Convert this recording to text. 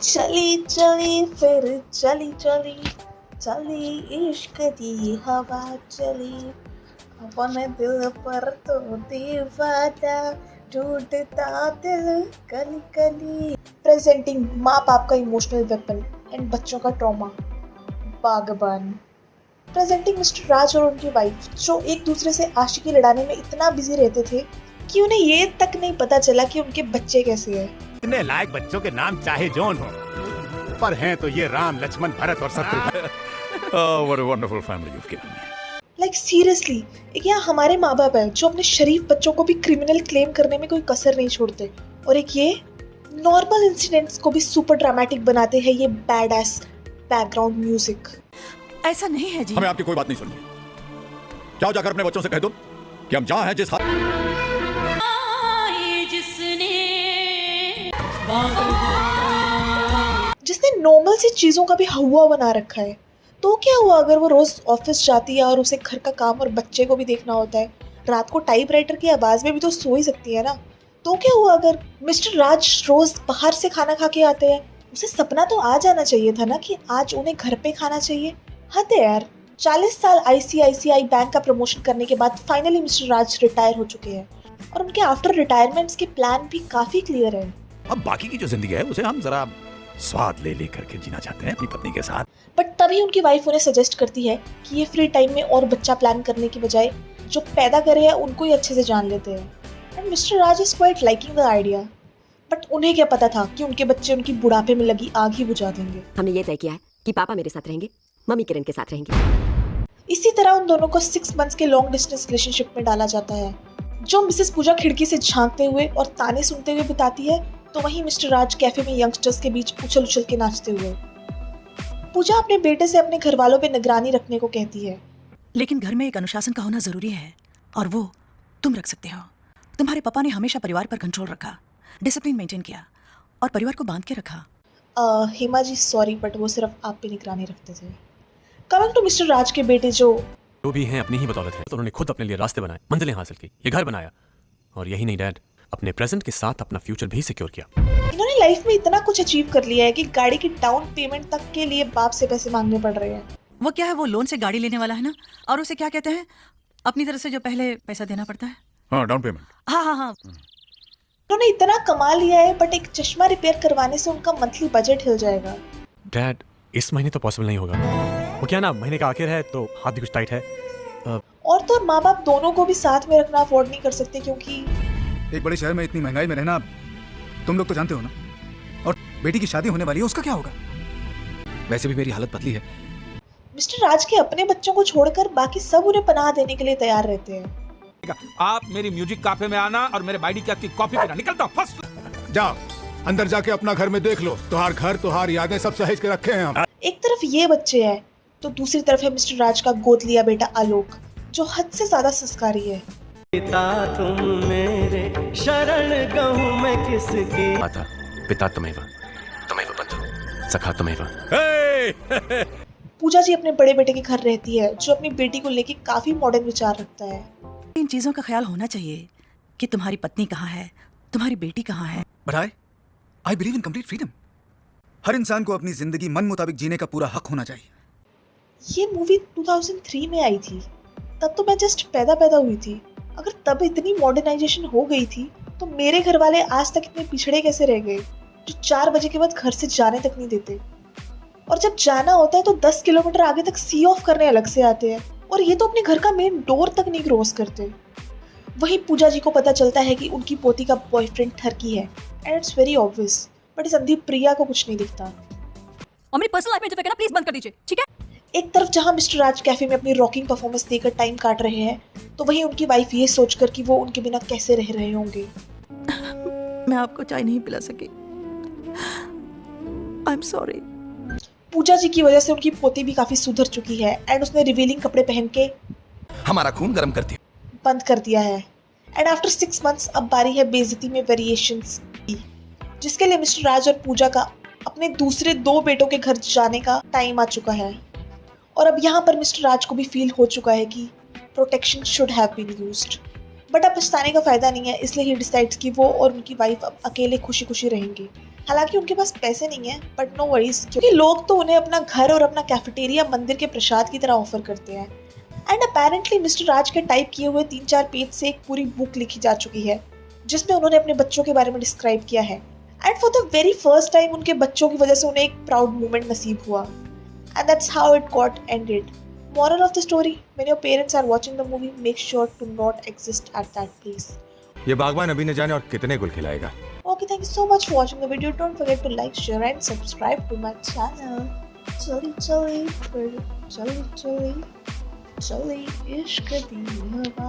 चली चली फिर चली चली चली इश्क दी हवा चली अपने दिल पर तो दीवाना टूटता दिल कली कली। प्रेजेंटिंग माँ बाप का इमोशनल वेपन एंड बच्चों का ट्रॉमा, बागबान। प्रेजेंटिंग मिस्टर राज और उनकी वाइफ जो एक दूसरे से आशिकी लड़ाने में इतना बिजी रहते थे कि उन्हें ये तक नहीं पता चला कि उनके बच्चे कैसे हैं। इतने लायक बच्चों के नाम चाहे जौन हो, पर हैं तो ये राम, लक्ष्मण, भरत और Shatrughan. Oh, what a wonderful family you've given me. Like seriously, एक यहाँ हमारे माँ बाप है जो अपने शरीफ बच्चों को भी क्रिमिनल क्लेम करने में कोई कसर नहीं छोड़ते, और एक ये नॉर्मल इंसिडेंट्स को भी सुपर ड्रामेटिक बनाते हैं ये बैड एस बैकग्राउंड म्यूजिक। ऐसा नहीं है जी। हमें आपकी कोई बात नहीं सुननी। जाओ जाकर अपने बच्चों से कह दो कि हम जहाँ हैं जिस जिसने नॉर्मल सी चीजों का भी हवा बना रखा है, तो क्या हुआ अगर वो रोज ऑफिस जाती है और उसे घर का काम और बच्चे को भी देखना होता है। रात को टाइपराइटर की आवाज में भी तो सो ही सकती है ना। तो क्या हुआ अगर मिस्टर राज रोज बाहर से खाना खा के आते हैं, उसे सपना तो आ जाना चाहिए था ना कि आज उन्हें घर पे खाना चाहिए। हद है यार। 40 साल ICICI बैंक का प्रमोशन करने के बाद फाइनली मिस्टर राज रिटायर हो चुके हैं और उनके आफ्टर रिटायरमेंट्स के प्लान भी काफी क्लियर है। अब बाकी की जो जिंदगी है उसे हम जरा स्वाद ले ले करके जीना चाहते हैं अपनी पत्नी के साथ। बट तभी उनकी वाइफ उन्हें सजेस्ट करती है कि ये फ्री टाइम में और बच्चा प्लान करने की बजाय जो पैदा करे हैं उनको ही अच्छे से जान लेते हैं। And mister Raj is quite liking the idea. But उन्हें क्या पता था कि उनके बच्चे उनकी बुढ़ापे में लगी आग ही बुझा देंगे। हमने ये तय किया है कि पापा मेरे साथ रहेंगे, मम्मी किरण के साथ रहेंगी। इसी तरह उन दोनों को 6 मंथ्स के लॉन्ग डिस्टेंस रिलेशनशिप में डाला जाता है, जो मिसेस पूजा खिड़की से झांकते हुए और ताने सुनते हुए बिताती है, तो वहीं मिस्टर राज कैफे में यंगस्टर्स के बीच उछल उछल के नाचते हुए। पूजा अपने बेटे से अपने घर वालों पे निगरानी रखने को कहती है, लेकिन घर में एक अनुशासन का होना जरूरी है और वो तुम रख सकते हो। तुम्हारे पापा ने हमेशा परिवार पर कंट्रोल रखा, डिसिप्लिन मेंटेन किया और परिवार को बांध के रखा। हेमा जी सॉरी, बट वो सिर्फ आप पे निगरानी रखते थे। कमिंग टू मिस्टर राज के बेटे जो भी हैं अपनी ही बदौलत है, तो उन्होंने खुद अपने लिए रास्ते बनाए, मंजिलें हासिल की, ये घर बनाया, और यही नहीं डैड, अपने प्रेजेंट के साथ अपना फ्यूचर भी सिक्योर किया। इन्होंने लाइफ में इतना कुछ अचीव कर लिया है कि गाड़ी की डाउन पेमेंट तक के लिए बाप से पैसे मांगने पड़ रहे हैं। वो क्या है, वो लोन से गाड़ी लेने वाला है ना, और उसे क्या कहते हैं, अपनी तरफ से जो पहले पैसा देना पड़ता है। हाँ, डाउन पेमेंट। हाँ। उन्होंने इतना कमा लिया है, बट एक चश्मा रिपेयर करवाने से उनका मंथली बजट हिल जाएगा। डैड इस महीने तो पॉसिबल नहीं होगा, वो क्या ना महीने का आखिर है तो हाथ भी कुछ टाइट है। और तो माँ बाप दोनों को भी साथ में रखना अफोर्ड नहीं कर सकते, क्योंकि एक बड़े शहर में इतनी महंगाई में रहना तुम लोग तो जानते हो ना। और बेटी की शादी होने वाली है, उसका क्या होगा? वैसे भी मेरी हालत पतली है। मिस्टर राज के अपने बच्चों को छोड़कर बाकी सब उन्हें पनाह देने के लिए तैयार रहते हैं। आप मेरी म्यूजिक कैफे में आना और मेरे बाइडी की कॉफी पीना। निकलता हूँ, फर्स्ट। जाओ अंदर जाके अपना घर में देख लो, तुहार घर तुहार यादें सब सहेज के रखे हैं हम। एक तरफ ये बच्चे हैं तो दूसरी तरफ है मिस्टर राज का गोद लिया बेटा आलोक, जो हद से ज्यादा संस्कारी है। पिता तुम मेरे शरण गहूं मैं किसकी। माता पिता तुम्हें बंधु सखा तुम्हें। पूजा जी अपने बड़े बेटे के घर रहती है, जो अपनी बेटी को लेके काफी मॉडर्न विचार रखता है। इन चीजों का ख्याल होना चाहिए कि तुम्हारी पत्नी कहाँ है, तुम्हारी बेटी कहाँ है। But I believe in complete freedom. हर इंसान को अपनी जिंदगी मन मुताबिक जीने का पूरा हक होना चाहिए। ये मूवी 2003 में आई थी, तब तो मैं जस्ट पैदा हुई थी। अगर तब इतनी मॉडर्नाइजेशन हो गई थी तो मेरे घर वाले आज तक इतने पिछड़े कैसे रह गए, जो 4 बजे के बाद घर से जाने तक नहीं देते, और जब जाना होता है तो 10 किलोमीटर आगे तक सी ऑफ करने अलग से आते हैं, और ये तो अपने घर का मेन डोर तक नहीं क्रॉस करते। वहीं पूजा जी को पता चलता है कि उनकी पोती का बॉयफ्रेंड ठरकी है, and it's very obvious, but इस अंधी प्रिया को कुछ नहीं दिखता। और मेरी पर्सनल लाइफ में इंटरफेयर करना प्लीज बंद कर दीजिए, ठीक है। एक तरफ जहां मिस्टर राज कैफे में अपनी रॉकिंग परफॉर्मेंस देकर टाइम काट रहे हैं, तो वहीं उनकी वाइफ ये सोचकर कि वो उनके बिना कैसे रह रहे होंगे। मैं आपको चाय नहीं पिला सकी, आई एम सॉरी। पूजा जी की वजह से उनकी पोती भी काफी सुधर चुकी है, एंड उसने रिवीलिंग कपड़े पहन के हमारा खून गर्म करती है। बंद कर दिया है। एंड आफ्टर 6 मंथ्स अब बारी है बेइज्जती में वेरिएशंस की, जिसके लिए मिस्टर राज और पूजा का अपने दूसरे 2 बेटों के घर जाने का टाइम आ चुका है। और अब यहाँ पर मिस्टर राज को भी फील हो चुका है कि protection should have been used. But अब पछताने का फ़ायदा नहीं है, इसलिए ही डिसाइड्स कि वो और उनकी वाइफ अब अकेले खुशी खुशी रहेंगे। हालांकि उनके पास पैसे नहीं है, बट नो वरीज, क्योंकि लोग तो उन्हें अपना घर और अपना कैफेटेरिया मंदिर के प्रसाद की तरह ऑफर करते हैं। एंड अपेरेंटली मिस्टर राज के टाइप किए हुए 3-4 पेज से एक पूरी बुक लिखी जा चुकी है, जिसमें उन्होंने अपने बच्चों के बारे में डिस्क्राइब किया है। And for the very first time उनके बच्चों की वजह से उन्हें एक प्राउड मोमेंट नसीब हुआ। And that's how it got ended. Moral of the story, when your parents are watching the movie, make sure to not exist at that place. ये बागवान अभी न जाने और कितने गुल खिलाएगा। Okay, thank you so much for watching the video. Don't forget to like, share and subscribe to my channel. Chali, ishq di hava